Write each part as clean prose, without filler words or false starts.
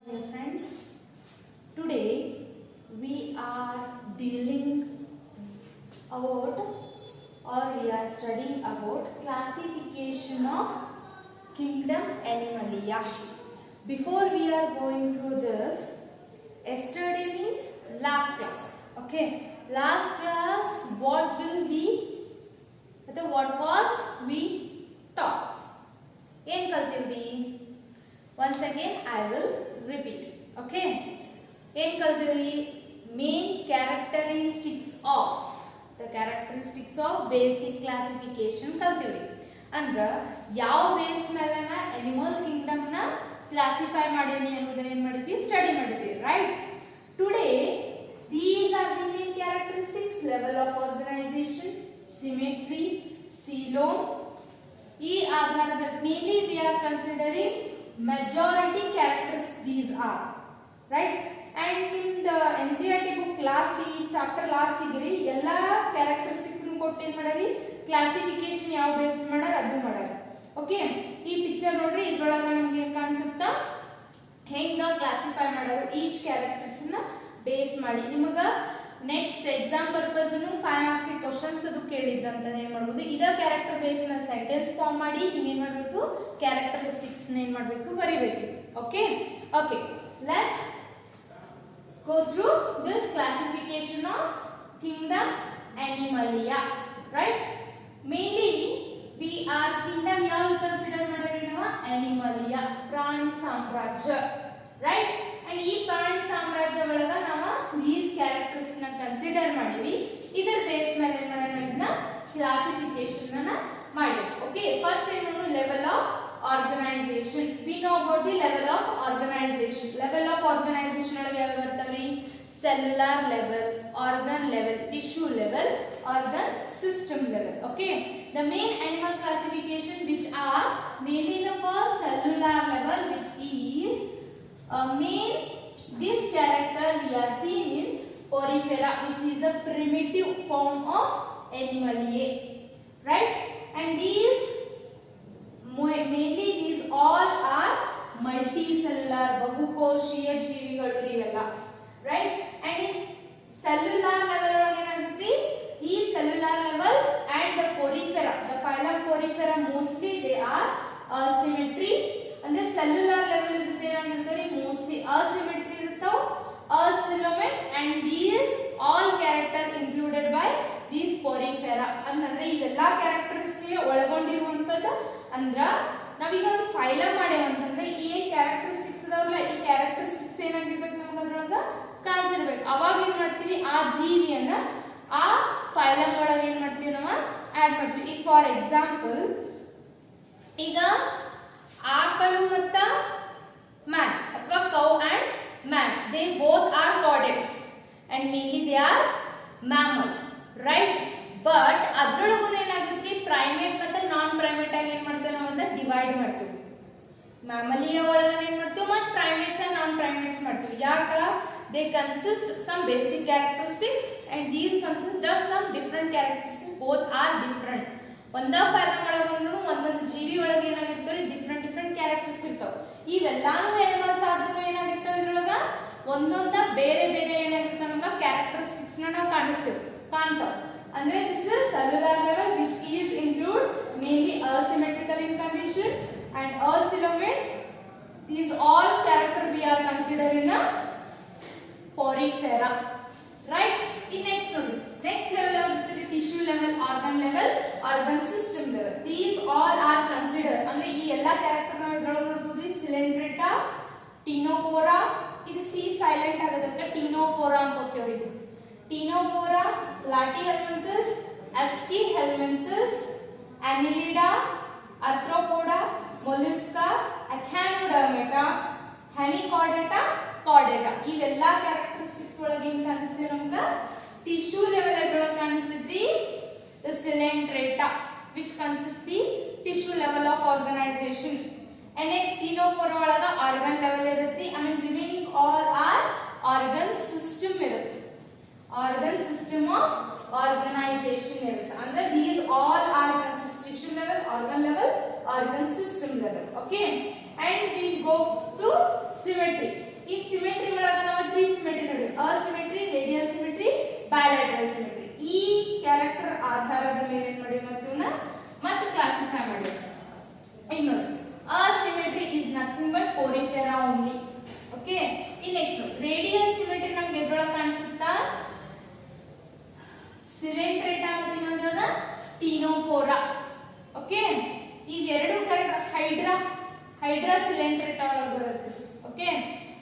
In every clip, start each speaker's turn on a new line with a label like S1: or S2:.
S1: Hello friends, today we are dealing about or we are studying about classification of kingdom Animalia. Before we are going through this, yesterday means last class. Okay, last class what will we, what was we taught? ಏನು ಕಲ್ತಿವ್ರಿ? Once again I will repeat. Okay, ಏನು ಕಲ್ತಿವ್ರಿ? Main characteristics of basic classification ಕಲ್ತಿವ್ರಿ. ಅಂದ್ರ ಯಾವ base ಮೇಲೆ animal Kingdom ನ classify ಮಾಡೀನಿ ಅನ್ನೋದನ್ನ ಏನು ಮಾಡಿದ್ವಿ? ಸ್ಟಡಿ ಮಾಡಿದ್ವಿ, right? Today these are the main characteristics: level of organization, symmetry, coelom. ಈ ಆಧಾರದ mainly we are considering majority characters these are, right? And in the NCERT book last chapter last igri ella characteristics ಕೊಟ್ಟು ಏನು ಮಾಡರಿ? Classification ಯಾವ base ಮಾಡಾರ ಅದು ಮಾಡಾರ. Okay, ಈ picture ನೋಡ್ರಿ, ಇದ್ರೊಳಗೆ ನಮಗೆ ಏನು ಕಾಣಿಸುತ್ತಾ ಹೆಂಗ ಕ್ಲಾಸಿಫೈ ಮಾಡೋರು ಈಚ್ ಕ್ಯಾರೆಕ್ಟರ್ಸ್ ನ ಬೇಸ್ ಮಾಡಿ. ನಿಮಗ next exam purpose 5 marks questions ಅದು ಕೇಳಿದ್ರಂತ ಏನು ಮಾಡಬಹುದು, ಇದ ಕ್ಯಾರೆಕ್ಟರ್ ಬೇಸ್ ನ ಸೆಂಟೆನ್ಸ್ ಫಾರ್ಮ್ ಮಾಡಿ ನೀವು ಏನು ಮಾಡಬೇಕು? ಕ್ಯಾರೆಕ್ಟರಿಸ್ಟಿಕ್ಸ್ ನ ಏನು ಮಾಡಬೇಕು? ಬರಿಬೇಕು. Okay okay, let's go through this classification of kingdom Animalia, right? Mainly we are kingdom ಯಾವುದು ಕನ್ಸಿಡರ್ ಮಾಡಿದ್ರೆ ನಾವು? Animalia, ಪ್ರಾಣಿ ಸಾಮ್ರಾಜ್ಯ, right? and ಈ ಪ್ರಾಣಿ ಸಾಮ್ರಾಜ್ಯ ಒಳಗ ನಾವು these characters ನ ಕನ್ಸಿಡರ್ ಮಾಡಿವಿ. ಇದರ ಬೇಸ್ ಮೇಲೆ ಏನು ಮಾಡೋಣ? ಇದನ್ನ ಕ್ಲಾಸಿಫಿಕೇಶನ್ ಅನ್ನ ಮಾಡಿ. ಓಕೆ, ಫಸ್ಟ್ ಏನು? Level of organization. We know about the level of organization. Level of organization ಒಳಗೆ ಯಾವ ಬರ್ತಾವ್ರಿ? cellular level, organ level, tissue level, organ system level. Okay, the main animal classification which are mainly the first cellular level, which is main this character we are seeing in Porifera, which is a primitive form of Animalia, right? and these mainly these all are multicellular, ಬಹುಕೋಶೀಯ ಜೀವಿಗಳು ಇವೆಲ್ಲ, right? and in cellular level ಒಳಗೆ ಏನಾಗುತ್ತೆ? ಈ cellular level and the porifera, the phylum porifera, mostly they are asymmetry. ಅಂದ್ರೆ cellular level ಇದ್ದದ್ದು ಏನಾಗಿರ್ತಾರೆ? mostly asymmetry ಇರ್ತಾವ, acoelomate, and these all characters included by these porifera. ಅಂದ್ರೆ ಇವೆಲ್ಲ ಕ್ಯಾರೆಕ್ಟರ್ಸ್ ಒಳಗೊಂಡಿರುವಂತದ್ದು. ಅಂದ್ರ ನಾವೀಗ ಒಂದು ಫೈಲಮ್ ಮಾಡೇವ ಅಂತಂದ್ರೆ ಏನ್ ಕ್ಯಾರೆಕ್ಟರಿಸ್ಟಿಕ್ಸ್ ಅದಾವಲ್ಲ, ಈ ಕ್ಯಾರೆಕ್ಟರಿಸ್ಟಿಕ್ಸ್ ಏನಾಗಿರ್ಬೇಕು? ನಮ್ಗೆ ಅದ್ರೊಳಗ ಕಾಣಿಸಿರ್ಬೇಕು. ಅವಾಗ ಏನ್ ಮಾಡ್ತೀವಿ? ಆ ಜೀವಿಯನ್ನ ಆ ಫೈಲಮ್ ಒಳಗೆ ಏನ್ ಮಾಡ್ತೀವಿ? ನಾವು ಆಡ್ ಮಾಡ್ತೀವಿ. ಈಗ ಫಾರ್ ಎಕ್ಸಾಂಪಲ್, ಈಗ ಆಕಳು ಮತ್ತ ಮ್ಯಾನ್ ಅಥವಾ cow and man, they both are chordates and mainly they are mammals, right? But ಅದ್ರೊಳಗೂ ಏನಾಗುತ್ತೆ? ಪ್ರೈಮೇಟ್ ಮತ್ತೆ ನಾನ್ ಪ್ರೈಮೇಟ್ ಆಗಿ ಏನ್ ಮಾಡ್ತೇವೆ ನಾವು? ಅಂದ್ರೆ ಡಿವೈಡ್ ಮಾಡ್ತೀವಿ. ಮ್ಯಾಮಲಿಯ ಒಳಗನೆ ಏನ್ ಮಾಡ್ತೀವಿ? ಮತ್ತೆ ಪ್ರೈಮೇಟ್ಸ್ ಅಂಡ್ ನಾನ್ ಪ್ರೈಮೇಟ್ಸ್ ಮಾಡ್ತೀವಿ. ಯಾಕ? They consist some basic characteristics and these consist of some different characteristics. Both are different. ಒಂದ ಫೈಲಮ್ ಒಳಗೂ ಒಂದೊಂದು ಜೀವಿ ಒಳಗೆ ಏನಾಗಿರ್ತಾರೆ? ಡಿಫರೆಂಟ್ ಡಿಫರೆಂಟ್ ಕ್ಯಾರೆಕ್ಟರ್ಸ್ ಇರ್ತಾವ. ಇವೆಲ್ಲಾನು ಅನಿಮಲ್ಸ್ ಆದ್ರೂ ಏನಾಗಿರ್ತಾವ? ಇದ್ರೊಳಗ ಒಂದೊಂದ ಬೇರೆ ಬೇರೆ ಏನಾಗಿರ್ತಾವ? ನಮ್ಗೆ ಕ್ಯಾರೆಕ್ಟರಿಸ್ಟಿಕ್ಸ್ ನಾವು ಕಾಣ್ತಾವ. ಅಂದ್ರೆ this is cellular level, which is include mainly asymmetrical in condition and acoelomate. These all character we are considering a porifera, right? In next level of the tissue level, organ level, organ system level. These all are considered. ಅಂದ್ರೆ ಈ ಎಲ್ಲಾ character ನಾವು ಇದ್ರೊಳಗೆ ನೋಡ್ತೀವಿ. ಸಿಲೆಂಡ್ರೇಟಾ, ಟೀನೋಪೋರಾ, ಇದು C silent ಆಗೋದ್ರಿಂದ ಟೀನೋಪೋರಾ ಅಂತ ಹೋಗ್ತೀವಿ. ಇದು ಟೀನೋಪೋರಾ, ಪ್ಲಾಟಿಹೆಲ್ಮಿಂಥಸ್, ಅಸ್ಕಿಹೆಲ್ಮಿಂಥಸ್, ಅನಿಲಿಡಾ, ಆರ್ಥ್ರೋಪೋಡಾ, ಮೊಲುಸ್ಕಾ, ಅಕ್ಯಾನೋಡರ್ಮೇಟಾ, ಹೆಮಿಕಾರ್ಡೆಟಾ, ಕಾರ್ಡೆಟಾ. ಇವೆಲ್ಲ ಕ್ಯಾರೆಕ್ಟರಿಸ್ಟಿಕ್ಸ್ ಒಳಗೆ ಏನು ಕಾಣಿಸ್ತೀವಿ? ನಮ್ಗೆ ಟಿಶ್ಯೂ ಲೆವೆಲ್ ಒಳಗೆ ಕಾಣಿಸ್ತಿದ್ರಿ the Coelenterata, which consists the tissue level of organization. and next ಟೀನೋಪೋರಾ ಒಳಗೆ organ level ಇರುತ್ತೆ. and remaining all are organ system ಇರುತ್ತೆ. organ system of organization ಇರುತ್ತೆ. ಅಂದ್ರೆ these all are consist tissue level, organ level, organ system level. Okay, and we go to symmetry. ಈ symmetry ಒಳಗ ನಾವು 3 symmetry ನೋಡಿ, asymmetry, radial symmetry, bilateral symmetry. ಈ character ಆಧಾರದ ಮೇಲೆ ಏನ್ ಮಾಡಿ ಮತ್ತೆ ಕ್ಲಾಸಿಫೈ ಮಾಡಿ. ಇನ್ನು asymmetry is nothing but porifera only. Okay, in next one radial symmetry ನಮಗೆ ಎದ್ರೊಳಗೆ ಕಾಣಿಸುತ್ತಾ ಸಿಲೆಂಟ್ರೇಟಾ ಮತ್ತು ಇನ್ನೊಂದು ಟೀನೋಪೋರಾ. ಓಕೆ, ಈ ಎರಡು ಹೈಡ್ರಾ ಸಿಲೆಂಟ್ರೇಟಾ ಒಳಗೆ ಬರುತ್ತೆ. ಓಕೆ,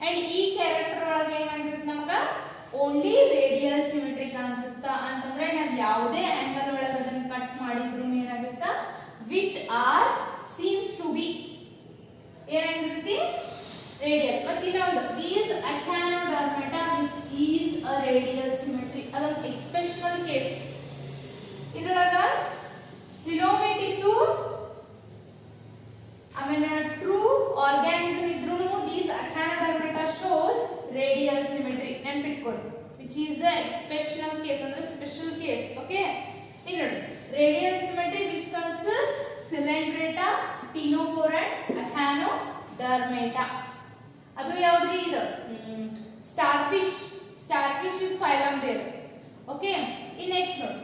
S1: ಅಂಡ್ ಈ ಕ್ಯಾರೆಕ್ಟರ್ ಒಳಗೆ ಏನಾಗಿರುತ್ತೆ ನಮಗ ಓನ್ಲಿ ರೇಡಿಯಲ್ ಸಿಮೆಟ್ರಿ ಕಾಣಿಸುತ್ತಾ ಅಂತಂದ್ರೆ ನಾವು ಯಾವುದೇ ಆಂಗಲ್ ಒಳಗೆ ಅದನ್ನ ಕಟ್ ಮಾಡಿದ್ರು ಏನಾಗುತ್ತಾ which are seems to be ಏನಾಗಿರುತ್ತೆ ರೇಡಿಯಲ್. ಮತ್ತೆ ಇನ್ನೊಂದು these echinodermata which is a radial symmetry, ಅದೊಂದು ಎಕ್ಸೆಪ್ಷನಲ್ ಕೇಸ್. ಇದರೊಳಗ ಸಿಲೋಮೇಟ್ ಇದ್ದು ಆಮೇಲೆ ಟ್ರೂ ಆರ್ಗಾನಿಸಮ್ ಇದ್ರೂ these echinodermata shows radial symmetry. ನೆನಪಿಟ್ಕೊಳ್ಳಿ, which is the exceptional case ಅಂದ್ರೆ ಸ್ಪೆಷಲ್ ಕೇಸ್. ಓಕೆ, ಈಗ ನೋಡಿ radial symmetry which consist coelenterata, ctenophora, echinodermata. ಅದು ಯಾವ್ದ್ರಿ ಇದು ಸ್ಟಾರ್ಫಿಶ್ ಇಸ್ ಫೈಲಮ್ ಬೇರೆ. ಓಕೆ, ಈ ನೆಕ್ಸ್ಟ್ ನೋಡಿ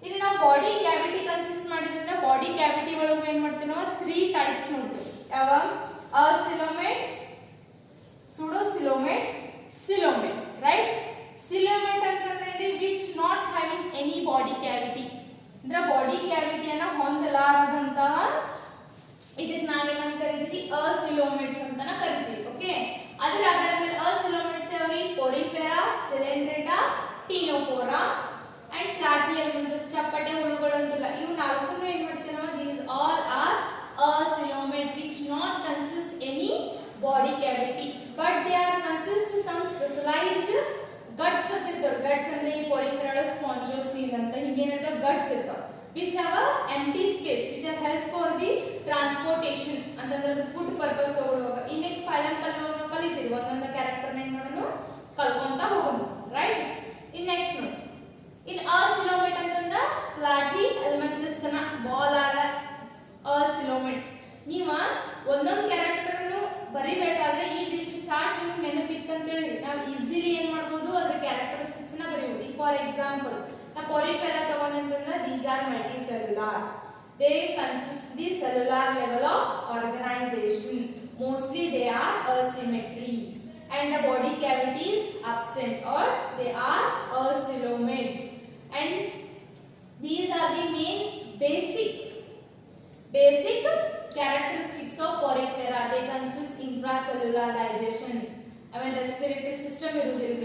S1: ಇದು ನಾವು ಬಾಡಿ ಕ್ಯಾವಿಟಿ ಕನ್ಸಿಸ್ಟ್ ಮಾಡಿದ್ರೆ ಬಾಡಿ ಕ್ಯಾವಿಟಿ ಒಳಗೆ ಏನ್ ಮಾಡ್ತೀವಿ ನಾವು 3 ಟೈಪ್ಸ್ ನೋಡ್ತೀವಿ. ಯಾವ ಅಸಿಲೋಮೇಟ್, ಸುಡೋಸಿಲೋಮೇಟ್, ಸಿಲೋಮೇಟ್. ರೈಟ್, ಸಿಲೋಮೇಟ್ ಅಂತಂದ್ರೆ which not having any body cavity ಅಂದ್ರೆ ಬಾಡಿ ಕ್ಯಾವಿಟಿಯನ್ನ ಹೊಂದಲಾರದಂತಹ ಇದಕ್ಕೆ ನಾವೇನಂತ ಕರಿತೀವಿ ಅಸಿಲೋಮೇಟ್ಸ್ ಅಂತಾನ ಕರಿತೀವಿ. ಓಕೆ, ಅದರ ಆಧಾರದ ಮೇಲೆ ಅಸಿಲೋಮೇಟ್ಸ್ ಯಾವ್ರಿ ಪೋರಿಫೆರಾ, ಸಿಲೆಂಟ್ರೇಟಾ, ಟೀನೋಪೋರಾ ಅಂಡ್ ಪ್ಲಾಟಿಯಲ್ ಅಂದ್ರೆ ಚಪ್ಪಟೆ ಹುಳುಗಳು ಅಂತಿಲ್ಲ. ಇವು ನಾಲ್ಕನ್ನು ಏನ್ ಮಾಡ್ತೀವಿ ನಾವು these all are acoelomate which not consist any body cavity but they are consist some specialized guts ಅಂತ ಇರ್ತಾವೆ. ಗಟ್ಸ್ ಅಂದ್ರೆ ಈ ಪೋರಿಫೆರಾ ಸ್ಪಾಂಜೋಸಿನ್ ಅಂತ ಹಿಂಗೇನಿರ್ತಾವ ಗಟ್ಸ್ ಇರ್ತಾವ which have a empty space which helps for the transportation ಅಂತಂದ್ರೆ ಫುಡ್ ಪರ್ಪಸ್ ತಗೊಳ್ಳುವಾಗ. ಈ ನೆಕ್ಸ್ಟ್ ಫೈಲಮ್ ಕಲಿತೀವಿ ಒಂದೊಂದು ಕ್ಯಾರೆಕ್ಟರ್ ಏನ್ ಮಾಡೋಣ ಕಲ್ಕೊಂತ ಹೋಗೋಣ. ರೈಟ್, ಇನ್ ನೆಕ್ಸ್ಟ್ ನೋಡಿ ಇನ್ ಅಸಿಲೋಮೇಟ್ ಅಂತಂದ್ರೆ ಪ್ಲಾಟಿ ಎಲಿಮೆಂಟ್ಸ್ ತನ ಬಾಲ್ ಆರ ಅಸಿಲೋಮೇಟ್ಸ್. ನೀವ ಒಂದೊಂದು ಕ್ಯಾರೆಕ್ಟರ್ ಬರಿಬೇಕಾದ್ರೆ ಈ ದಿಶ್ ಚಾರ್ಟ್ ನಿಮ್ಗೆ ನೆನಪಿತ್ತು ಅಂತ ಹೇಳಿ ನಾವು ಈಸಿಲಿ ಏನ್ ಮಾಡ್ಬೋದು ಅದ್ರ ಕ್ಯಾರೆಕ್ಟರಿಸ್ಟಿಕ್ಸ್ ನ ಬರೀಬಹುದು. ಫಾರ್ ಎಕ್ಸಾಂಪಲ್ Porifera ತಗೊಂಡ್ರೆ these are multicellular. They consist the cellular level of organization. Mostly they are asymmetry and the body cavity is absent or they are acilomates. And these are the main basic characteristics of Porifera. They consist intracellular digestion. I mean respiratory system ಇರುವುದಿಲ್ಲ,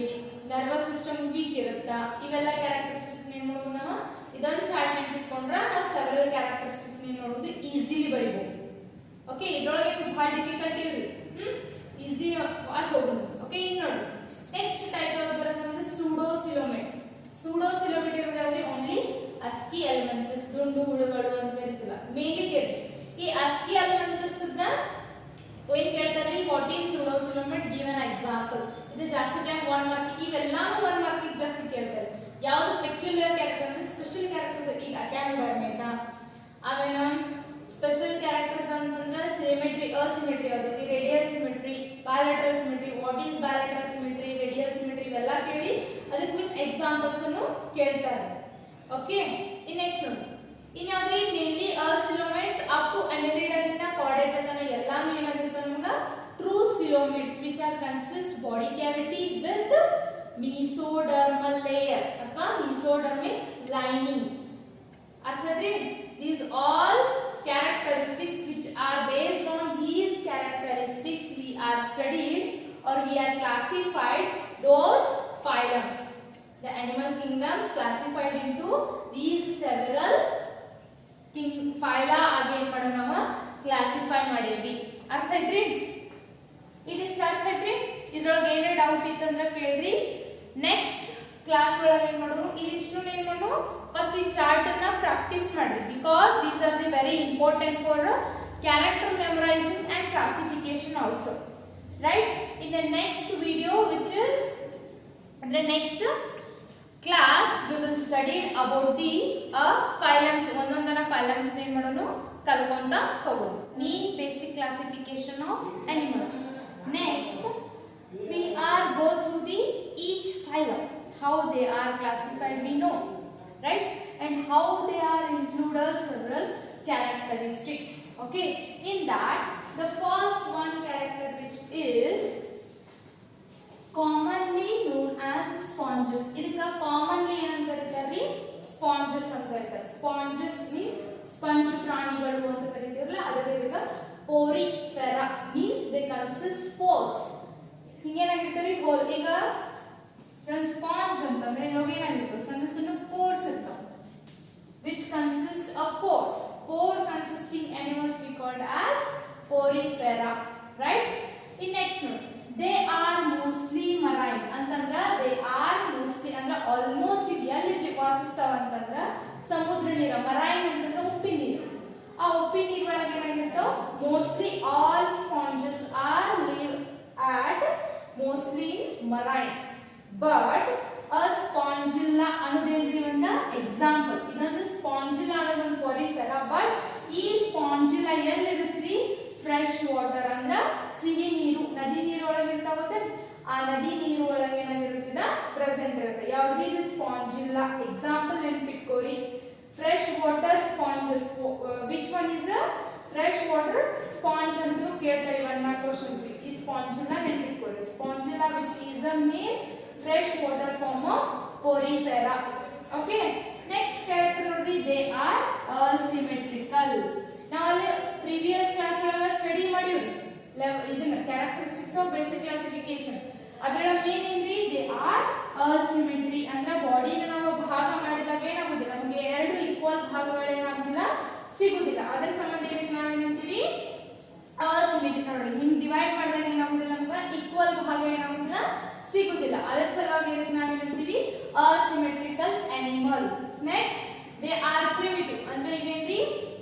S1: nervous system weak ಇರುತ್ತಾ, ಇವೆಲ್ಲ characteristics ಏನು ನೋಡೋದು ನಾವು ಇದೊಂದು chart ನೆನಪಿಟ್ಕೊಂಡ್ರೆ ನಾವು several characteristics ನೋಡೋದು easily ಬರೀಬಹುದು. Okay, ಇದ್ರೊಳಗೆ ಬಹಳ ಡಿಫಿಕಲ್ಟ್ ಇಲ್ರಿ, ಈಸಿ ಆಗಿ ಹೋಗೋದು. ಓಕೆ, ಈಗ ನೋಡಿ ನೆಕ್ಸ್ಟ್ ಟೈಪ್ ಯಾವ್ದು ಬರುತ್ತೆ ಅಂದ್ರೆ ಸೂಡೋಸಿಲೋಮೇಟ್. ಸೂಡೋಸಿಲೋಮೇಟ್ ಇರೋದಾದ್ರೆ ಓನ್ಲಿ ಅಸ್ಕಿ ಎಲಿಮೆಂಟ್ಸ್ ದುಂಡು ಹುಳುಗಳು ಅಂತ ಕರಿತೀವಿ ಮೇನ್ಲಿ ಕೇಳಿ. ಈ ಅಸ್ಕಿ ಎಲಿಮೆಂಟ್ಸ್ ಏನ್ ಕೇಳ್ತಾರೆ what is pseudocoelomate give an example. ಇದು ಜಾಸ್ತಿ ಟೈಮ್ 1 ಮಾರ್ಕ್, ಇವೆಲ್ಲಾನು 1 ಮಾರ್ಕ್ ಜಾಸ್ತಿ ಕೇಳ್ತಾರೆ. ಯಾವುದು ಪೆಕ್ಯುಲರ್ ಕ್ಯಾರೆಕ್ಟರ್ ಅಂದ್ರೆ ಸ್ಪೆಷಲ್ ಕ್ಯಾರೆಕ್ಟರ್ ಈಗ ಅಕ್ಯಾನೋಡರ್ಮೇಟಾ. ಆಮೇಲೆ ಸ್ಪೆಷಲ್ ಕ್ಯಾರೆಕ್ಟರ್ ಅಂತಂದ್ರೆ ಸಿಮೆಟ್ರಿ ಅಸಿಮೆಟ್ರಿ ಯಾವ್ದು radial symmetry, bilateral symmetry. What is bilateral symmetry, radial symmetry ಇವೆಲ್ಲ ಕೇಳಿ ಅದಕ್ಕೆ ವಿತ್ ಎಕ್ಸಾಂಪಲ್ಸ್ ಅನ್ನು ಕೇಳ್ತಾರೆ. ಓಕೆ, ಇನ್ ನೆಕ್ಸ್ಟ್ ಇನ್ಯಾವ್ದ್ರಿ ಮೇನ್ಲಿ ಅಸಿಲೋಮೇಟ್ಸ್ ಅಪ್ ಟು ಅನಿಲಿಡದಿಂದ ಕಾರ್ಡೇಟ್ ತನ ಎಲ್ಲಾನು ಏನಾಗಿರುತ್ತೆ ನಮಗ true coelomates which are consist body cavity with mesodermal layer ಅಥವಾ mesodermic lining. ಅರ್ಥಾದ್ರೆ these all characteristics which are based on these characteristics we are studied or we are classified those phylums. The animal kingdoms classified into these several phyla again ಮಾಡೋಣ ನಾವು classify ಮಾಡೇವಿ. ಅರ್ಥ ಐತ್ರಿ? ಇದಿಷ್ಟು ಅರ್ಥ ಐತ್ರಿ? ಇದ್ರೊಳಗೆ ಏನೇ ಡೌಟ್ ಇತ್ತಂದ್ರೆ ಕೇಳ್ರಿ. ನೆಕ್ಸ್ಟ್ ಕ್ಲಾಸ್ ಒಳಗೆ ಏನು ಮಾಡೋದು ಇದಿಷ್ಟು ಏನು ಮಾಡೋದು ಫಸ್ಟ್ ಈ ಚಾರ್ಟ್ ಅನ್ನ ಪ್ರಾಕ್ಟೀಸ್ ಮಾಡ್ರಿ because these are the very important for character memorising and classification also. Right, in the next video which is the next class we will study about the phylums. ಒಂದೊಂದನ phylums ಏನು ಮಾಡೋಣ ಕಲ್ಕೊಂತ ಹೋಗೋಣ. Mean basic classification of animals. Next we how they are classified we know, right? And how they are included several characteristics. Okay, in that the first one character which is commonly known as sponges. ಇದಕ್ಕೆ commonly ಏನಂತ ಕರೀತಾರೆ? Sponges ಅಂತ ಕರೀತಾರೆ. Sponges means sponge ಪ್ರಾಣಿಗಳು ಅಂತ ಕರೀತೀವಲ್ಲ, ಅದಕ್ಕೆ ಇದಕ್ಕೆ porifera means they consist pores. ಹಿಂಗೇನಾಗಿರ್ತಾರೆ ಹೋಲ್. ಈಗ ಸ್ಪಾಂಜ್ ಅಂತಂದ್ರೆ ಇವಾಗ ಏನಾಗಿರ್ತವೆ ಸಣ್ಣ ಸಣ್ಣ pores ಇರ್ತವೆ which consist of pore consisting animals we called as porifera, right? In next one, they are mostly marine ಅಂತಂದ್ರ they are mostly ಅಂದ್ರೆ almost ಎಲ್ಲಿ ವಾಸಿಸ್ತಾವ ಅಂತಂದ್ರ ಸಮುದ್ರ ನೀರು. marine ಅಂತಂದ್ರ ಉಪ್ಪಿನ ನೀರು. ಆ ಉಪ್ಪಿನ ನೀರು ಒಳಗೆ ಏನಾಗಿರ್ತಾವ mostly all sponges are live at mostly marines, but a spongilla ಅನ್ನೋದೇನ್ರಿ ಒಂದು ಎಕ್ಸಾಂಪಲ್. ಇದೊಂದು ಸ್ಪಾಂಜಿಲ್ಲಾ ಅನ್ನೋದು ಒಂದು porifera, ಬಟ್ ಈ ಸ್ಪಾಂಜಿಲ್ಲಾ ಎಲ್ಲಿರುತ್ತ್ರಿ? ಫ್ರೆಶ್ ವಾಟರ್ ಅಂದ್ರ ಸಿಹಿ ನೀರು, ನದಿ ನೀರು ಒಳಗೆ ಇರ್ತಾವತ್ತೆ. ಆ ನದಿ ನೀರು ಒಳಗೆ ಏನಾಗಿರುತ್ತದ ಪ್ರೆಸೆಂಟ್ ಇರುತ್ತೆ. ಯಾವ್ದು ಇದು ಸ್ಪಾಂಜಿಲ್ಲಾ ಎಕ್ಸಾಂಪಲ್ ನೆನ್ಪಿಟ್ಕೋರಿ. Fresh water sponges, which one is a fresh water sponge ಅಂತ ಕೇಳ್ತಾರೆ 1 ಮಾರ್ಕ್ ಕ್ವೆಶ್ಚನ್ಸ್. ಈ ಸ್ಪಾಂಜಿಲ್ಲಾ ನೆನ್ಪಿಟ್ಕೋರಿ. Spongilla which is a main fresh water form of porifera. Okay, next character nodri, they are asymmetrical. Now all previous class olaga study ಮಾಡಿವಿ ಇದನ್ನ characteristics of basic classification. ಅದರ main ಏನ್ರಿ? they are asymmetry ಅಂದ್ರೆ ಬಾಡಿನ ನಾವು ಭಾಗ ಮಾಡಿದಾಗ ಏನಾಗುದಿಲ್ಲ, ನಮಗೆ ಎರಡು ಈಕ್ವಲ್ ಭಾಗಗಳು ಏನಾಗುದಿಲ್ಲ, ಸಿಗುದಿಲ್ಲ. ಅದರ ಸಂಬಂಧ ಏನಕ್ಕೆ ನಾವು ಏನಂತೀವಿ? asymmetrical. ನೋಡಿ ಹಿಂಗ್ ಡಿವೈಡ್ ಮಾಡಿದಾಗ ಏನಾಗುದಿಲ್ಲ, ನಮಗೆ ಈಕ್ವಲ್ ಭಾಗ ಏನಾಗುದಿಲ್ಲ, ಸಿಗುದಿಲ್ಲ. ಅದರ ಸಲುವಾಗಿ ಏನಕ್ಕೆ ನಾವು ಏನಂತೀವಿ? asymmetrical animal. Next, they are primitive ಅಂದ್ರೆ ಇವೇನ್ರಿ?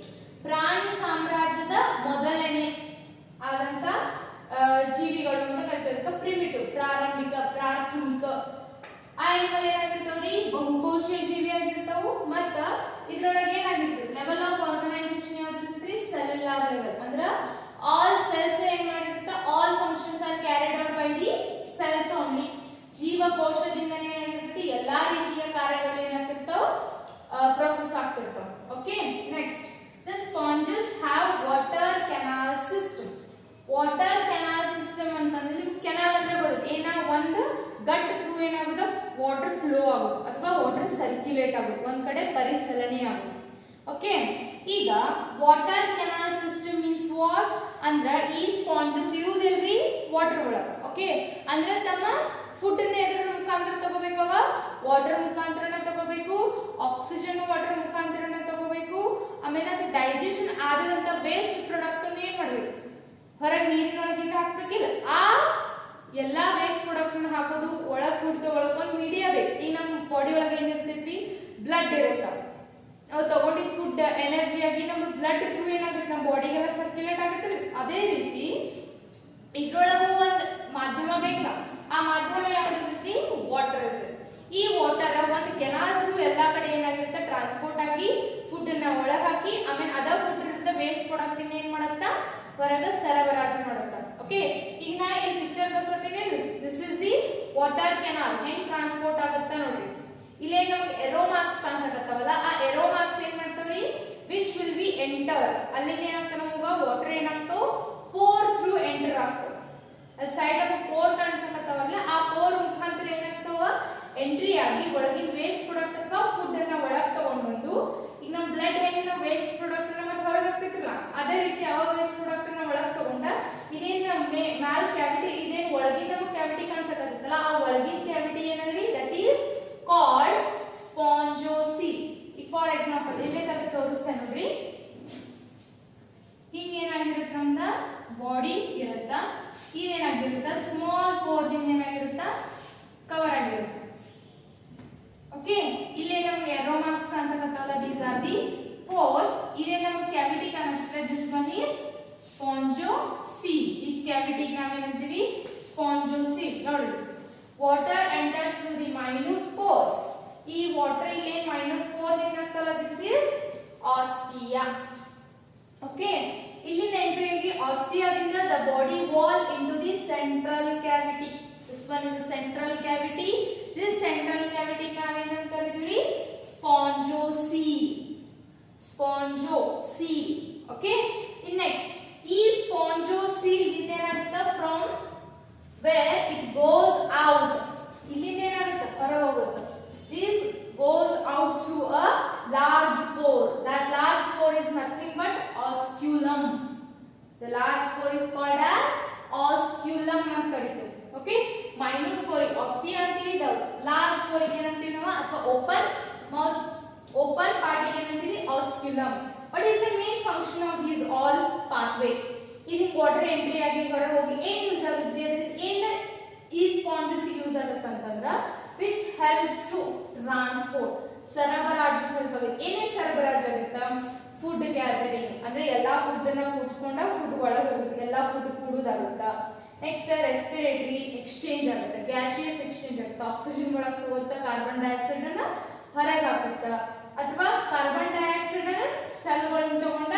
S1: ಪ್ರಾಣಿ ಸಾಮ್ರಾಜ್ಯದ ಮೊದಲನೇ ಆದಂತ ಜೀವಿಗಳು ಅಂತ ಕರೀತಾರೆ. ಪ್ರಿಮಿಟಿವ್ ಪ್ರಾರಂಭಿಕ, ಪ್ರಾಥಮಿಕ. ಆ ಅನಿಮಲ್ ಏನಾಗಿರ್ತಾವ್ರಿ? ಬಹುಕೋಶೀಯ ಜೀವಿ ಆಗಿರ್ತಾವು. ಮತ್ತ ಇದ್ರೊಳಗೆ ಏನಾಗಿರ್ತದೆ? ಲೆವೆಲ್ ಆಫ್ ಆರ್ಗನೈಸೇಷನ್ ಯಾವ್ದಿರ್ತೈತ್ರಿ? Cellular level. ಅಂದ್ರ ಆಲ್ ಸೆಲ್ಸ್ ಏನ್ ಮಾಡಿರ್ತಾವ? All functions are carried out by the cells only. ಜೀವಕೋಶದಿಂದ ಏನಾಗಿರ್ತೈತಿ? ಎಲ್ಲಾ ರೀತಿಯ ಕಾರ್ಯಗಳು ಏನಾಗ್ತಿರ್ತಾವ? ಪ್ರೋಸೆಸ್ ಆಗ್ತಿರ್ತಾವ. Okay, next, the sponges have water canal system. water canal system ಅಂತಂದ್ರೆ ನಿಮಗೆ ಕೆನಾಲ್ ಅಂದ್ರೆ ಬರುತ್ತೆ. ಏನ ಒಂದು ಗಟ್ ಥ್ರೂ ಏನಾಗುತ್ತೆ? ವಾಟರ್ ಫ್ಲೋ ಆಗುತ್ತೆ ಅಥವಾ ವಾಟರ್ ಸರ್ಕ್ಯುಲೇಟ್ ಆಗುತ್ತೆ, ಒಂದ್ ಕಡೆ ಪರಿಚಲನೆ ಆಗುತ್ತೆ. ಓಕೆ, ಈಗ water canal system means what ಅಂದ್ರೆ ಈ ಸ್ಪಾಂಜಸ್ ಇರುವುದಿಲ್ರಿ ವಾಟರ್ ಒಳಗ. ಓಕೆ, ಅಂದ್ರೆ ತಮ್ಮ ಫುಡ್ ನ ಎದರ ಮುಖಾಂತರ ತಗೋಬೇಕವ? ವಾಟರ್ ಮುಖಾಂತರನ ತಗೋಬೇಕು, ಆಕ್ಸಿಜನ್ ವಾಟರ್ ಮುಖಾಂತರನ ತಗೋಬೇಕು. ಆಮೇಲೆ ಅದು ಡೈಜೆಷನ್ ಆದಂತ ವೇಸ್ಟ್ ಪ್ರಾಡಕ್ಟ್ ಅನ್ನು ಏನ್ ಮಾಡ್ಬೇಕು? ಹೊರಗೆ ನೀರಿನೊಳಗಿಂದ ಹಾಕ್ಬೇಕಿಲ್ಲ. ಆ ಎಲ್ಲಾ ವೇಸ್ಟ್ ಪ್ರಾಡಕ್ಟ್ ಅನ್ನು ಹಾಕೋದು ಒಳಗ್ ಫುಡ್ ತಗೊಳಕ್ ಒಂದು ಮೀಡಿಯಾ ಬೇಕು. ಈಗ ನಮ್ಮ ಬಾಡಿ ಒಳಗೆ ಏನಿರ್ತೈತ್ರಿ? ಬ್ಲಡ್ ಇರುತ್ತ. ನಾವು ತಗೊಂಡಿದ್ ಫುಡ್ ಎನರ್ಜಿ ಆಗಿ ನಮ್ಮ ಬ್ಲಡ್ ಥ್ರೂ ಏನಾಗುತ್ತೆ? ನಮ್ಮ ಬಾಡಿಗೆಲ್ಲ ಸರ್ಕ್ಯುಲೇಟ್ ಆಗುತ್ತೆ. ಅದೇ ರೀತಿ ಇದ್ರೊಳಗೂ ಒಂದು ಮಾಧ್ಯಮ ಬೇಕಲ್ಲ. ಆ ಮಾಧ್ಯಮ ಯಾವ್ದಿರ್ತೈತಿ? ವಾಟರ್ ಇರ್ತೈತಿ. ಈ ವಾಟರ್ ಒಂದು ಕೆನಾಲ್ ಥ್ರೂ ಎಲ್ಲಾ ಕಡೆ ಏನಾಗಿರುತ್ತೆ? ಟ್ರಾನ್ಸ್ಪೋರ್ಟ್ ಆಗಿ ಫುಡ್ ನ ಒಳಗ್ ಹಾಕಿ ಆಮೇಲೆ ಅದ ಫುಡ್ ಇರುತ್ತೆ ವೇಸ್ಟ್ ಪ್ರಾಡಕ್ಟ್ ಏನ್ ಮಾಡತ್ತ? ಹೊರಗ ಸರಬರಾಜು ಮಾಡತ್ತ. ಓಕೆ, ಈಗ ನಾ ಇಲ್ಲಿ ಪಿಕ್ಚರ್ ತೋರಿಸ್ತೀನಿ. This is the water canal. ಹೆಂಗ್ ಟ್ರಾನ್ಸ್ಪೋರ್ಟ್ ಆಗುತ್ತ ನೋಡ್ರಿ. ಇಲ್ಲೇ ನಮ್ಗೆ ಎರೋ ಮಾರ್ಕ್ಸ್ ಕಾಣಿಸಕತ್ತಾವಲ್ಲ, ಆ ಎರೋ ಮಾರ್ಕ್ಸ್ ಏನ್ ಮಾಡ್ತಾವ್ರಿ? Which will be enter. ಅಲ್ಲಿ ಏನಾಗ್ತಾವ? ನಮಗ ವಾಟರ್ ಏನಾಗ್ತಾವ? ಪೋರ್ ಥ್ರೂ ಎಂಟರ್ ಆಗ್ತಾವ. ಅಲ್ಲಿ ಸೈಡ್ ಆಫ್ ಪೋರ್ ಕಾಣಿಸಕತ್ತಾವಲ್ಲ, ಆ ಪೋರ್ ಮುಖಾಂತರ ಏನಾಗ್ತಾವ? ಎಂಟ್ರಿ ಆಗಿ ಒಳಗಿನ ವೇಸ್ಟ್ ಪ್ರಾಡಕ್ಟ್ ಅಥವಾ ಫುಡ್ ಅನ್ನ ಒಳಗ್ ತಗೊಂಡ್ ಬಂದು, ಈಗ ನಮ್ ಬ್ಲಡ್ ಹೆಂಗ್ ನಾವು ವೇಸ್ಟ್ ಪ್ರಾಡಕ್ಟ್ ನ ಮತ್ತೆ ಹೊರಗೆ ಹಾಕ್ತಿರಲ್ಲ, ಅದೇ ರೀತಿ ಯಾವ ವೇಸ್ಟ್ ಪ್ರಾಡಕ್ಟ್ ನ ಒಳಗ್ ತಗೊಂಡ ಇದೇನ್ ಮ್ಯಾಲ್ ಕ್ಯಾವಿಟಿ, ಇದೇನ್ ಒಳಗಿನ ನಮ್ ಕ್ಯಾವಿಟಿ ಕಾಣಿಸಕತ್ತಲ್ಲ, ಆ ಒಳಗಿನ ಕ್ಯಾವಿಟಿ ಏನಂದ್ರಿ? That is called spongocoel. ಈಗ ಫಾರ್ ಎಕ್ಸಾಂಪಲ್ ಇಲ್ಲೇ ತಗ ತೋರಿಸ್ತೇನೆ ನೋಡ್ರಿ. ಹಿಂಗ ಏನಾಗಿರುತ್ತೆ? ನಮ್ದ ಬಾಡಿ ಇರುತ್ತ, ಇದೇನಾಗಿರುತ್ತ? ಸ್ಮಾಲ್ ಪೋರ್ ದಿಂದ ಏನಾಗಿರುತ್ತ? ಕವರ್ ಆಗಿರುತ್ತೆ. ಓಕೆ, ಇಲ್ಲೇ ನಮ್ಗೆ ಎರೋ ಮಾರ್ಕ್ಸ್ ಕಾಣಿಸಕತ್ತಲ್ಲ, ದೀಸ್ ಆರ್ ದಿ pores. ಇದೇ ನಮ್ಗೆ ಕ್ಯಾವಿಟಿ ಕಾಣಿಸುತ್ತೆ. This one is spongocoel. ಈ ಕ್ಯಾವಿಟಿ ನಾವೇನಂತೀವಿ? ಸ್ಪಾಂಜೋಸಿ. ನೋಡಿ, water enters through the minute pores. ಈ ವಾಟರ್ ಇಲ್ಲೇ ಮೈನ್ಯೂಟ್ ಪೋರ್ ಏನಾಗ್ತಲ್ಲ, ದಿಸ್ ಈಸ್ ಆಸ್ಟಿಯಾ. ಓಕೆ, ಇಲ್ಲಿಂದ ಎಂಟ್ರಿ ಆಗಿ ಆಸ್ಟಿಯಾದಿಂದ the body wall into the central cavity. This one is a central cavity. this central cavity ನಾವೇನಂತ ಕರಿತೀವಿ ಸ್ಪಾಂಜೋಸೀಲ್. ಸ್ಪಾಂಜೋಸೀಲ್. Okay, in next ಈ ಸ್ಪಾಂಜೋಸೀಲ್ ಏನಾಗುತ್ತೆ from where it goes out, ಇಲ್ಲಿಂದ ಏನಾಗುತ್ತೆ ಹೊರಗೆ ಹೋಗುತ್ತೆ. this goes out through a large pore. That large pore is nothing but osculum. The large pore is called as osculum ಅಂತ ಕರೀತೀವಿ. ಓಕೆ, ಮೈನ್ಯೂಟ್ ಪೋರ್ ಆಸ್ಟಿ ಅಂತೀವಿ, large four ಏನಂತೀವಿ ನಾವು, ಅಥವಾ ಓಪನ್ ಮೌತ್ ಓಪನ್ ಪಾರ್ಟ್ ಏನಂತೀವಿ osculum. What is the main function of these all pathway? ಇದು water entry ಆಗಿ ಹೊರಗೆ ಹೋಗಿ ಏನ್ ಯೂಸ್ ಆಗುತ್ತೆ, ಏನ್ ಈ ಸ್ಪಾಂಜಸ್ ಯೂಸ್ ಆಗುತ್ತೆ ಅಂತಂದ್ರೆ ವಿಚ್ ಹೆಲ್ಪ್ಸ್ ಟು ಟ್ರಾನ್ಸ್ಪೋರ್ಟ್, ಸರಬರಾಜು ಹೆಲ್ಪ್ ಆಗುತ್ತೆ. ಏನೇನು ಸರಬರಾಜು ಆಗುತ್ತೆ? ಫುಡ್ ಗ್ಯಾದರಿಂಗ್, ಅಂದ್ರೆ ಎಲ್ಲಾ ಫುಡ್ ಅನ್ನ ಕೂಡಿಸ್ಕೊಂಡ ಫುಡ್ ಒಳಗೆ ಹೋಗುತ್ತೆ, ಎಲ್ಲಾ ಫುಡ್ ಕೂಡುದಾಗುತ್ತೆ. ನೆಕ್ಸ್ಟ್ ರೆಸ್ಪಿರೇಟರಿ ಎಕ್ಸ್ಚೇಂಜ್ ಆಗುತ್ತೆ, ಗ್ಯಾಸಿಯಸ್ ಎಕ್ಸ್ಚೇಂಜ್ ಆಗುತ್ತೆ, ಆಕ್ಸಿಜನ್ ಒಳಗೆ ಹೋಗುತ್ತೆ, ಕಾರ್ಬನ್ ಡೈಆಕ್ಸೈಡ್ ಅನ್ನ ಹೊರಗೆ ಹಾಕುತ್ತೆ, ಅಥವಾ ಕಾರ್ಬನ್ ಡೈಆಕ್ಸೈಡ್ ಅನ್ನ ಸೆಲ್ಗಳಿಂದ ತಗೊಂಡ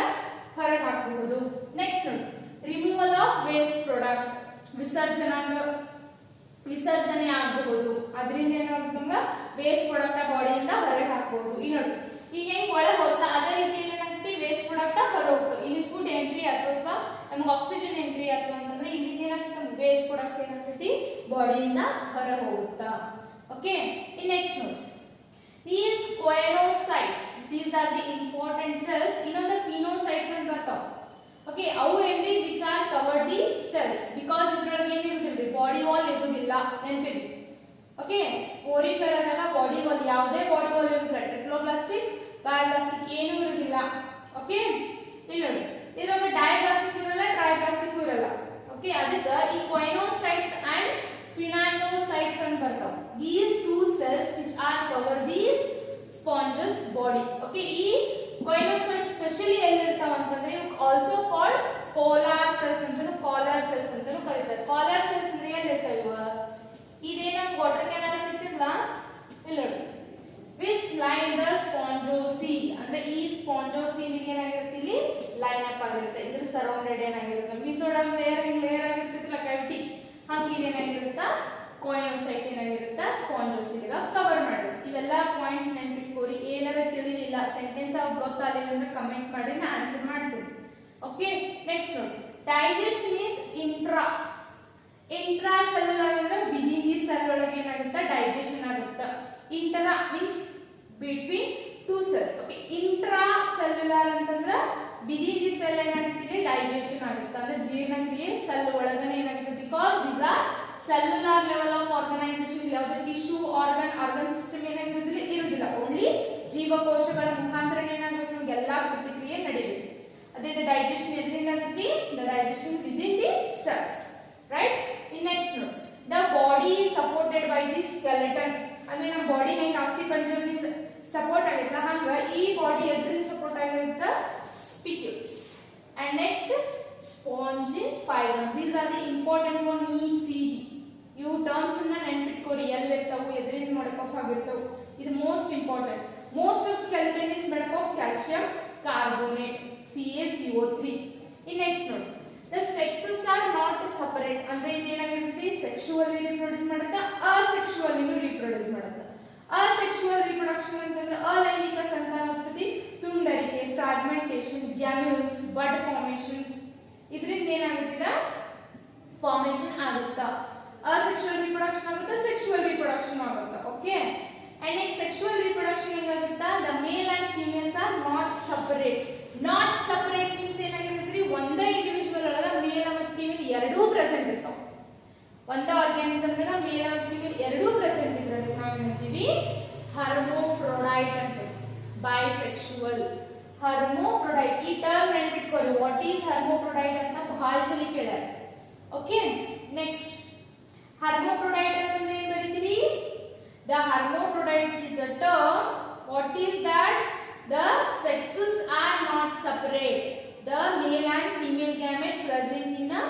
S1: ಹೊರಗೆ ಹಾಕಬಹುದು. Next removal of waste product, ವಿಸರ್ಜನೆ ಆಗಬಹುದು, ಅದರಿಂದ ಏನಾಗುತ್ತೆ ನಮ್ಗೆ ವೇಸ್ಟ್ ಪ್ರಾಡಕ್ಟ್ ಬಾಡಿಯಿಂದ ಹೊರಗೆ ಹಾಕಬಹುದು. ಈಗ ನೋಡಿ, ಈಗ ಹೆಂಗ್ ಒಳಗೆ ಹೋಗ್ತಾ ಅದೇ ರೀತಿಯಲ್ಲಿ ಏನಾಗುತ್ತೆ ವೇಸ್ಟ್ ಪ್ರಾಡಕ್ಟ್ ಹೊರ ಹೋಗ್ತದೆ. ಇಲ್ಲಿ ಫುಡ್ ಎಂಟ್ರಿ ಅಥವಾ ನಮ್ಗೆ ಆಕ್ಸಿಜನ್ ಎಂಟ್ರಿ ಅಥವಾ ಅಂತಂದ್ರೆ ಇಲ್ಲಿ ಏನಾಗುತ್ತೆ ನಮ್ಗೆ ವೇಸ್ಟ್ ಪ್ರಾಡಕ್ಟ್ ಏನಾಗ್ತೈತಿ ಬಾಡಿಯಿಂದ ಹೊರ ಹೋಗುತ್ತಾ. ಓಕೆ, ಇನ್ ನೆಕ್ಸ್ಟ್ ನೋಡಿ, these choanocytes, these are the important cells. ಇನ್ನೊಂದು ಫಿನೋಸೈಟ್ಸ್ ಅಂತ ಬರ್ತಾವ. ಓಕೆ, ಅವು ಏನ್ರಿ which are covered the cells, because ಇದ್ರೊಳಗೆ ಏನಿರುದಿಲ್ರಿ ಬಾಡಿ ವಾಲ್ ಇರುವುದಿಲ್ಲ, ನೆನಪಿಡಿ. ಓಕೆ, ಸ್ಪೋರಿಫೆರ್ ಆದಾಗ ಬಾಡಿ ವಾಲ್, ಯಾವುದೇ ಬಾಡಿ ವಾಲ್ ಇರುವುದಿಲ್ಲ, ಟ್ರಿಪ್ಲೋಪ್ಲಾಸ್ಟಿಕ್ ಬಯೋಪ್ಲಾಸ್ಟಿಕ್ ಏನೂ ಇರುವುದಿಲ್ಲ. ಓಕೆ, ಇಲ್ಲಿ ನೋಡಿ, ಇದ್ರೊಳಗೆ ಡಯಾಪ್ಲಾಸ್ಟಿಕ್ ಇರಲ್ಲ, ಟ್ರೈಪ್ಲಾಸ್ಟಿಕ್ ಇರಲ್ಲ. ಓಕೆ, ಅದಕ್ಕೆ ಈ ಕೊಯಿನೋಸೈಟ್ಸ್ ಅಂಡ್ ಫಿನಾನೋಸೈಟ್ಸ್ ಅಂತ ಬರ್ತಾವ. These two cells which are cover these sponges body. Okay, ಈ ಕೊಯಿನೋಸೈಟ್ಸ್ ಸ್ಪೆಷಲಿ ಎಲ್ಲಿರ್ತಾವ ಅಂತಂದ್ರೆ ಆಲ್ಸೋ ಕಾಲ್ಡ್ ಪೋಲಾರ್ ಸೆಲ್ಸ್ ಅಂತಾನು, ಕಾಲರ್ ಸೆಲ್ಸ್ ಅಂತಾನು ಕರೀತಾರೆ. ಕಾಲರ್ ಸೆಲ್ಸ್ ಅಂದ್ರೆ ಎಲ್ಲಿರ್ತಾವ ಇವ? ಇದೇನ ವಾಟರ್ ಕ್ಯಾನಲ್ ಸಿಕ್ತಿಲ್ಲ ಇಲ್ಲ ನೋಡಿ, which line the spongiosele, ಅಂದ್ರೆ ಈ ಸ್ಪಾಂಜೋಸೀಲ್ ಏನಾಗಿರುತ್ತೆ ಇಲ್ಲಿ ಲೈನ್ ಅಪ್ ಆಗಿರುತ್ತೆ. ಇದ್ರ ಸರೌಂಡೆಡ್ ಏನಾಗಿರುತ್ತೆ ಮಿಸೋಡಮ್ ಲೇಯರ್ ಆಗಿರ್ತಿಲ್ಲ ಕ್ಯಾವಿಟಿ, ಹಾಗೆ ಇದೇನಾಗಿರುತ್ತಾ ಕೊಯಿನೋಸೈಟ್ ಏನಾಗಿರುತ್ತಾ ಸ್ಪಾಂಜೋಸೀಲ್ ಕವರ್ ಮಾಡಿರುತ್ತೆ. ಇವೆಲ್ಲ ಪಾಯಿಂಟ್ಸ್ ನೆನ್ಪಿಟ್ಕೋರಿ. ಏನಾರ ತಿಳಿಲಿಲ್ಲ, ಸೆಂಟೆನ್ಸ್ ಆಗಿ ಗೊತ್ತಾಗಲಿಲ್ಲ ಅಂದ್ರೆ ಕಮೆಂಟ್ ಮಾಡಿ ನಾನು ಆನ್ಸರ್ ಮಾಡ್ತೀನಿ. ಓಕೆ, ನೆಕ್ಸ್ಟ್ ನೋಡಿ, ಡೈಜೆಷನ್ ಇಸ್ ಇಂಟ್ರಾ ಸೆಲ್ಯುಲರ್ ಅಂದ್ರೆ ವಿದಿನ್ ದಿ ಸೆಲ್ ಒಳಗೆ ಏನಾಗುತ್ತೆ ಡೈಜೆಷನ್ ಆಗುತ್ತೆ. Intra means between two cells. Okay, intra cellular ಅಂತಂದ್ರೆ ವಿದಿನ್ ದಿ ಸೆಲ್ ಏನಾಗುತ್ತೆ ಡೈಜೆಷನ್ ಆಗುತ್ತೆ, ಅಂದ್ರೆ ಜೀರ್ಣಕ್ರಿಯೆ ಸೆಲ್ ಒಳಗನೆ ಏನಾಗುತ್ತೆ. Because these are cellular level of organisation. ಯಾವುದೇ ಟಿಶ್ಯೂ ಆರ್ಗನ್ ಸಿಸ್ಟಮ್ ಏನಾಗಿರೋದಿಲ್ಲ, ಇರುವುದಿಲ್ಲ. ಓನ್ಲಿ ಜೀವಕೋಶಗಳ ಮುಖಾಂತರ ಏನಾಗಬೇಕು ನಮ್ಗೆ ಎಲ್ಲಾ ಪ್ರತಿಕ್ರಿಯೆ ನಡೀಬೇಕು. ಅದೇ ಡೈಜೆಷನ್ ಎದ್ರಿಂದ ಆಗುತ್ತೆ, the digestion within the cells. Right, in next ನೋಡಿ, the body is supported by the skeleton. ಅಂದ್ರೆ ನಮ್ಮ ಬಾಡಿ ಹೆಂಗ್ ಅಸ್ಥಿ ಪಂಜರದಿಂದ ಸಪೋರ್ಟ್ ಆಗಿತ್ತ ಹಂಗ ಈ ಬಾಡಿ ಎದ್ರಿಂದ ಸಪೋರ್ಟ್ ಆಗಿರುತ್ತೆ spicules. And next spongin fibres. These are the important for NEET city. ಇವು ಟರ್ಮ್ಸ್ ಅನ್ನ ನೆನ್ಪಿಟ್ಕೋರಿ, ಎಲ್ಲಿರ್ತಾವು ಎದ್ರಿಂದ ಮೇಡಪ್ ಆಫ್ ಆಗಿರ್ತಾವು. ಇದು most important. Most of skeleton is made up of calcium carbonate, CaCO3. in next ನೋಡಿ, the sexes are not separate. ಅಂದ್ರೆ ಇದೇನಾಗಿರುತ್ತೆ sexually reproduce ಮಾಡುತ್ತೆ, ಅಸೆಕ್ಷುವಲಿ ರಿಪ್ರೊಡ್ಯೂಸ್ ಮಾಡುತ್ತೆ. ಅಸೆಕ್ಷುವಲ್ ರಿಪ್ರೊಡಕ್ಷನ್ ಅಂತಂದ್ರೆ ಅಲೈಂಗಿಕ ಸಂತಾನೋತ್ಪತ್ತಿ, ತುಂಡರಿಕೆ, ಫ್ರಾಗ್ಮೆಂಟೇಶನ್, ಗ್ಯಾಮ್ಯೂಲ್ಸ್, ಬಡ್ ಫಾರ್ಮೇಶನ್, ಇದರಿಂದ ಏನಾಗುತ್ತಿದೆ ಫಾರ್ಮೇಶನ್ ಆಗುತ್ತಾ. ಅಸೆಕ್ಷುವಲ್ ರಿಪ್ರೊಡಕ್ಷನ್ ಆಗುತ್ತಾ, ಸೆಕ್ಷುವಲ್ ರಿಪ್ರೊಡಕ್ಷನ್ ಆಗುತ್ತಾ. Okay, and next sexual reproduction ಹೆಂಗಾಗುತ್ತಾ, the male and females are not separate. Not separate means ಏನಾಗಿರುತ್ತೆ ಒಂದೇ ಇಂಡಿವಿಜುವಲ್ ಒಳಗ ಮೇಲ್ ಮತ್ತು ಫೀಮೇಲ್ ಎರಡೂ ಪ್ರೆಸೆಂಟ್ ಇರ್ತಾವ. ಒಂದೇ ಆರ್ಗ್ಯಾನಿಸಮ್ ದಾಗ ಮೇಲ್ ಮತ್ತು ಫೀಮೇಲ್ ಎರಡೂ ಪ್ರೆಸೆಂಟ್ ಇರ್ತದೆ. ನಾವು ಹೇಳ್ತೀವಿ ಹರ್ಮೋಫ್ರೋಡೈಟ್ ಅಂತ. ಬೈಸೆಕ್ಷುವಲ್, ಹರ್ಮೋಫ್ರೋಡೈಟ್ ಈ ಟರ್ಮ್ ನೆನ್ಪಿಟ್ಕೊಳ್ಳಿ. ವಾಟ್ ಈಸ್ ಹರ್ಮೋಫ್ರೋಡೈಟ್ ಅಂತ ಬಹಳ ಸಲ ಕೇಳ್ಯಾರ. ಓಕೆ, ನೆಕ್ಸ್ಟ್ ಹರ್ಮೋಫ್ರೋಡೈಟ್ ಅಂತಂದ್ರೆ ಏನ್ ಬರೀತೀರಿ? The hermaphrodite is a term. What is that? The sexes are not separate. The male and female gamete present in a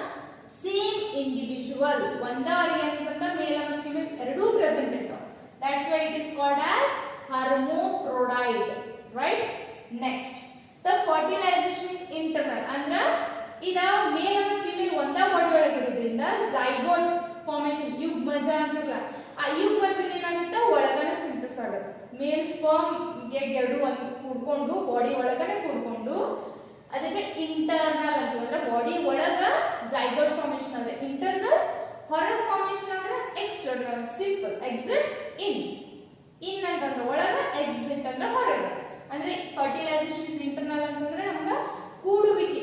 S1: same individual. One organism the male and female eradu present irtav. That's why it is called as hermaphrodite. Right? Next, the fertilization is internal. Andra ida male and female ಒಂದ body ಒಳಗೆ ಇರೋದ್ರಿಂದ zygote formation ಯುಗ್ಮಜ ಅಂತಾರಲ್ಲ, ಆ ಐಯುಗ್ಮಜಲ್ ಏನಾಗುತ್ತೆ ಒಳಗಡೆ synthesis ಆಗುತ್ತೆ. ಮೇಲ್ sperm ಗೆ ಎರಡು ಒಂದು ಕೂಡ್ಕೊಂಡು ಬಾಡಿ ಒಳಗಡೆ ಕೂಡ್ಕೊಂಡು ಅದಕ್ಕೆ ಇಂಟರ್ನಲ್ ಅಂತ ಅಂದ್ರೆ ಬಾಡಿ ಒಳಗ ಝೈಗೋಟ್ ಫಾರ್ಮೇಷನ್ ಅಂದ್ರೆ ಇಂಟರ್ನಲ್, ಹೊರಗೆ ಫಾರ್ಮೇಷನ್ ಅಂದ್ರೆ ಎಕ್ಸ್ಟರ್ನಲ್. ಸಿಂಪಲ್. ಎಕ್ಸಿಟ್ ಇನ್. ಇನ್ ಅಂತಂದ್ರೆ ಒಳಗ, ಎಕ್ಸಿಟ್ ಅಂದ್ರೆ ಹೊರಗೆ. ಅಂದ್ರೆ ಫರ್ಟಿಲೈಸೇಷನ್ ಇಸ್ ಇಂಟರ್ನಲ್ ಅಂತಂದ್ರೆ ನಮ್ಗ ಕೂಡುವಿಕೆ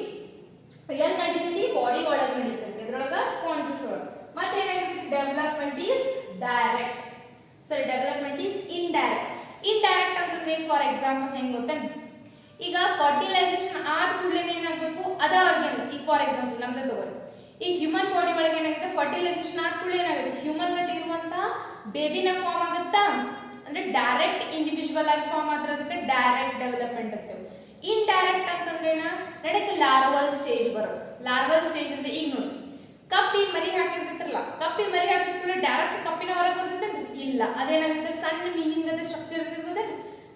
S1: ಎಲ್ಲಿ ನಡೀತೈತಿ ಬಾಡಿ ಒಳಗೆ ನಡೀತೈತಿ, ಇದ್ರೊಳಗ ಸ್ಪಾಂಜಸ್ ಒಳಗೆ. ಮತ್ತೇನಾಗುತ್ತೆ ಡೆವಲಪ್ಮೆಂಟ್ ಈಸ್ ಡೈರೆಕ್ಟ್. ಸರಿ, ಡೆವಲಪ್ಮೆಂಟ್ ಈಸ್ ಇಂಡೈರೆಕ್ಟ್. ಇಂಡೈರೆಕ್ಟ್ ಅಂತಂದ್ರೆ ಫಾರ್ ಎಕ್ಸಾಂಪಲ್ ಹೆಂಗ್ ಗೊತ್ತಾ, ಈಗ ಫರ್ಟಿಲೈಸೇಷನ್ ಆದ ಕೂಡಲೇ ಏನಾಗಬೇಕು ಅದ ಆರ್ಗನ್ಸ್. ಈಗ ಫಾರ್ ಎಕ್ಸಾಂಪಲ್ ನಮ್ದು ತಗೋರಿ, ಈ ಹ್ಯೂಮನ್ ಬಾಡಿ ಒಳಗೆ ಏನಾಗುತ್ತೆ ಫರ್ಟಿಲೈಸೇಷನ್ ಆದ ಕೂಡಲೇ ಏನಾಗುತ್ತೆ ಹ್ಯೂಮನ್ ಗತಿ ಇರುವಂತ ಬೇಬಿನ ಫಾರ್ಮ್ ಆಗುತ್ತಾ, ಅಂದ್ರೆ ಡೈರೆಕ್ಟ್ ಇಂಡಿವಿಜುವಲ್ ಆಗಿ ಫಾರ್ಮ್ ಆದ್ರೆ ಅದಕ್ಕೆ ಡೈರೆಕ್ಟ್ ಡೆವಲಪ್ಮೆಂಟ್ ಅಂತೇವೆ. ಇಂಡೈರೆಕ್ಟ್ ಅಂತಂದ್ರೆ ನಡಕ್ಕೆ ಲಾರ್ವಲ್ ಸ್ಟೇಜ್ ಬರುತ್ತೆ. ಲಾರ್ವಲ್ ಸ್ಟೇಜ್ ಅಂದ್ರೆ ಈಗ ನೋಡಿ ಕಪ್ಪಿ ಮರಿ ಹಾಕಿರ್ತಿರಲ್ಲ, ಕಪ್ಪಿ ಮರಿ ಹಾಕಿದ ಕೂಡ ಡೈರೆಕ್ಟ್ ಕಪ್ಪಿನ ಹೊರಗೆ ಬರ್ತೈತೆ ಇಲ್ಲ, ಅದೇನಾಗುತ್ತೆ ಸಣ್ಣ ಮೀನಿಂಗ್ ಅದ ಸ್ಟ್ರಕ್ಚರ್ ಇರ್ತದೆ.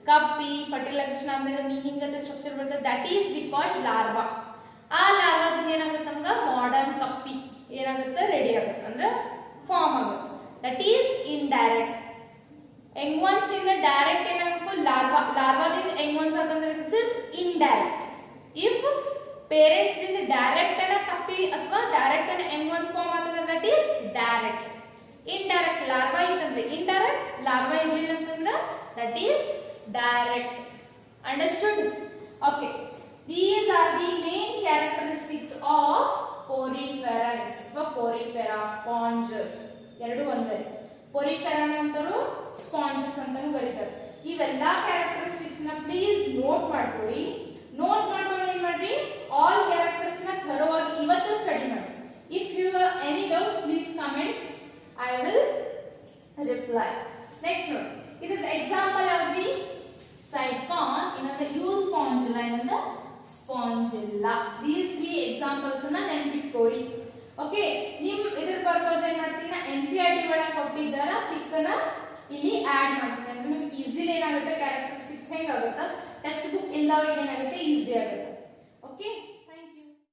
S1: ಕಪ್ಪಿ ಫರ್ಟಿಲೈಸೇಷನ್ ಆದ್ಮೇಲೆ ಮೀನಿಂಗ್ ಅದ ಸ್ಟ್ರಕ್ಚರ್ ಬರ್ತದೆ, that is we called larva. ಆ ಲಾರ್ವಾದಿಂದ ಏನಾಗುತ್ತೆ ನಮ್ಗೆ ಮಾಡರ್ನ್ ಕಪ್ಪಿ ಏನಾಗುತ್ತೆ ರೆಡಿ ಆಗುತ್ತೆ ಅಂದ್ರೆ ಫಾರ್ಮ್ ಆಗುತ್ತೆ. That is indirect. ಎಂಗ್ವಾನ್ಸ್ ದಿಂದ ಡೈರೆಕ್ಟ್ ಏನಾಗಬೇಕು ಲಾರ್ವಾ, ಲಾರ್ವಾದಿಂದ ಎಂಗ್ವಾನ್ಸ್ ಅಂತಂದ್ರೆ this is indirect. If parents ದಿಂದ ಡೈರೆಕ್ಟ್ ಅನ್ನ ಕಪ್ಪಿ ಅಥವಾ ಡೈರೆಕ್ಟ್ ಅನ್ನ ಎಂಗ್ವಾನ್ಸ್ ಫಾರ್ಮ್ ಆಗ್ತದೆ that is direct. Indirect larva ಇತ್ತಂದ್ರೆ ಇಂಡೈರೆಕ್ಟ್, ಲಾರ್ವಾ ಇರಲಿಲ್ಲ ಅಂತಂದ್ರೆ that is direct. Understood? Okay, these are the main characteristics of poriferans ಅಥವಾ porifera sponges. ಎರಡು ಒಂದೇ. ಪೊರಿಫೆರನ್ ಅಂತರೂ ಸ್ಪಾಂಜಸ್ ಅಂತಾನೂ ಕರೀತಾರೆ. ಇವೆಲ್ಲಾ ಕ್ಯಾರೆಕ್ಟರಿಸ್ಟಿಕ್ಸ್ ನ ಪ್ಲೀಸ್ ನೋಟ್ ಮಾಡ್ಕೊಳ್ಳಿ. ನೋಟ್ ಮಾಡ್ಕೊಂಡು ಏನ್ ಮಾಡ್ರಿ ಆಲ್ ಕ್ಯಾರೆಕ್ಟರ್ಸ್ ನ ಥರೋವಾಗಿ ಇವತ್ತು ಸ್ಟಡಿ ಮಾಡಿ. If you have any doubts please comments, I will reply. Next ನೋಡಿ, ಇದರ ಎಕ್ಸಾಂಪಲ್ ಯಾವ್ದು ಸೈಕಾನ್, ಇನ್ನೊಂದು ಯೂಸ್ಪಾಂಜುಲಾ, ಇನ್ನೊಂದು ಸ್ಪಾಂಜಿಲ್ಲಾ. ದೀಸ್ 3 ಎಕ್ಸಾಂಪಲ್ಸ್ ಅನ್ನ ನೆನಪಿಟ್ಕೊಳ್ಳಿ. ಓಕೆ, ನಿಮ್ ಇದರ ಪರ್ಪಸ್ ಏನ್ ಮಾಡ್ತೀನಿ NCERT ಒಳಗೆ ಕೊಟ್ಟಿದ್ದಾರ ಪಿಕ್ ನ ಇಲ್ಲಿ ಆಡ್ ಮಾಡ್ತೀನಿ ಅಂದ್ರೆ ನಿಮ್ಗೆ ಈಸಿಲಿ ಏನಾಗುತ್ತೆ ಕ್ಯಾರೆಕ್ಟರಿಸ್ಟಿಕ್ಸ್ ಹೆಂಗಾಗುತ್ತೆ ಟೆಕ್ಸ್ಟ್ ಬುಕ್ ಇಲ್ದವ್ರಿಗೆ ಏನಾಗುತ್ತೆ ಈಸಿ ಆಗುತ್ತೆ. ಓಕೆ.